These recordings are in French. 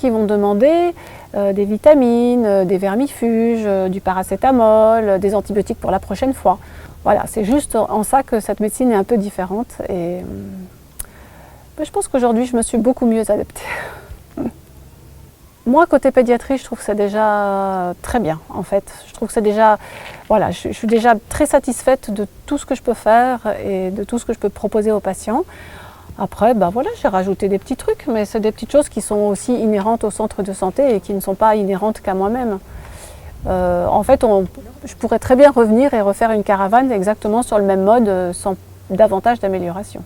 qui vont demander des vitamines, des vermifuges, du paracétamol, des antibiotiques pour la prochaine fois. Voilà, c'est juste en ça que cette médecine est un peu différente. Et je pense qu'aujourd'hui, je me suis beaucoup mieux adaptée. Moi, côté pédiatrie, je trouve que c'est déjà très bien, en fait. Je trouve que c'est déjà, voilà, je suis déjà très satisfaite de tout ce que je peux faire et de tout ce que je peux proposer aux patients. Après, voilà, j'ai rajouté des petits trucs, mais c'est des petites choses qui sont aussi inhérentes au centre de santé et qui ne sont pas inhérentes qu'à moi-même. En fait, je pourrais très bien revenir et refaire une caravane exactement sur le même mode, sans davantage d'amélioration.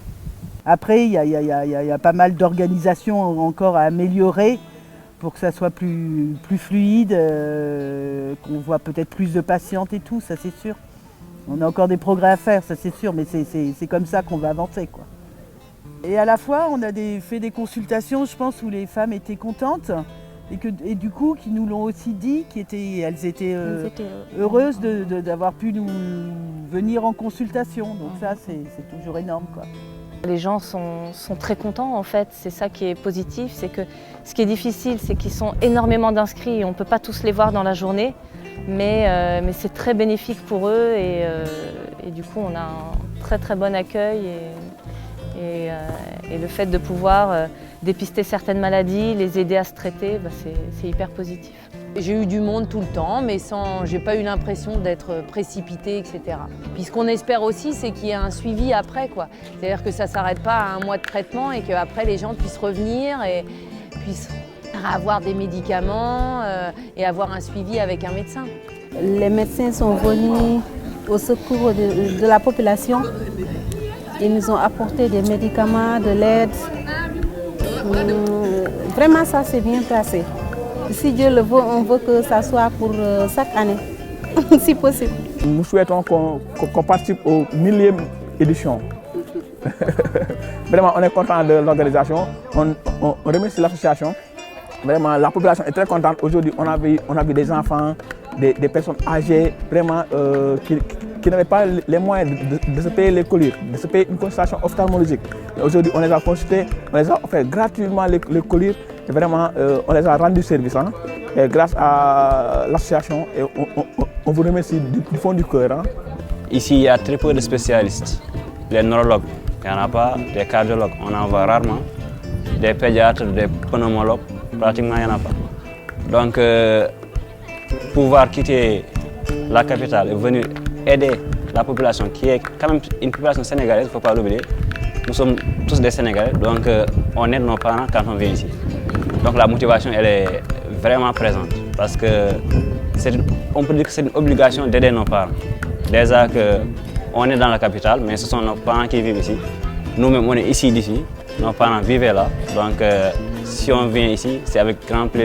Après, il y a pas mal d'organisations encore à améliorer pour que ça soit plus fluide, qu'on voit peut-être plus de patientes et tout, ça c'est sûr. On a encore des progrès à faire, ça c'est sûr, mais c'est comme ça qu'on va avancer, quoi. Et à la fois, on a fait des consultations, je pense, où les femmes étaient contentes et du coup, qui nous l'ont aussi dit, elles étaient heureuses d'avoir pu nous venir en consultation. Donc ça, c'est toujours énorme, quoi. Les gens sont très contents en fait, c'est ça qui est positif, c'est que ce qui est difficile c'est qu'ils sont énormément d'inscrits et on ne peut pas tous les voir dans la journée, mais c'est très bénéfique pour eux et du coup on a un très très bon accueil et le fait de pouvoir dépister certaines maladies, les aider à se traiter, c'est hyper positif. J'ai eu du monde tout le temps, mais j'ai pas eu l'impression d'être précipitée, etc. Puis ce qu'on espère aussi, c'est qu'il y ait un suivi après, quoi. C'est-à-dire que ça ne s'arrête pas à un mois de traitement et qu'après les gens puissent revenir et puissent avoir des médicaments et avoir un suivi avec un médecin. Les médecins sont venus au secours de la population. Ils nous ont apporté des médicaments, de l'aide. Vraiment, ça s'est bien passé. Si Dieu le veut, on veut que ça soit pour chaque année, si possible. Nous souhaitons qu'on participe aux 1000e édition. Vraiment, on est content de l'organisation. On remercie l'association. Vraiment, la population est très contente. Aujourd'hui, on a vu des enfants, des personnes âgées, vraiment, qui n'avaient pas les moyens de se payer les collyres, de se payer une consultation ophtalmologique. Aujourd'hui, on les a consultés, on les a offert gratuitement les collyres. Et vraiment, on les a rendu service et grâce à l'association. On vous remercie du fond du cœur. Ici, il y a très peu de spécialistes. Les neurologues, il n'y en a pas. Des cardiologues, on en voit rarement. Des pédiatres, des pneumologues, pratiquement il n'y en a pas. Donc, pouvoir quitter la capitale et venir aider la population, qui est quand même une population sénégalaise, il ne faut pas l'oublier. Nous sommes tous des Sénégalais, donc on aide nos parents quand on vient ici. Donc la motivation, elle est vraiment présente parce que on peut dire que c'est une obligation d'aider nos parents. Déjà qu'on est dans la capitale, mais ce sont nos parents qui vivent ici. Nous-mêmes, on est ici d'ici, nos parents vivaient là. Donc si on vient ici, c'est avec grand plaisir.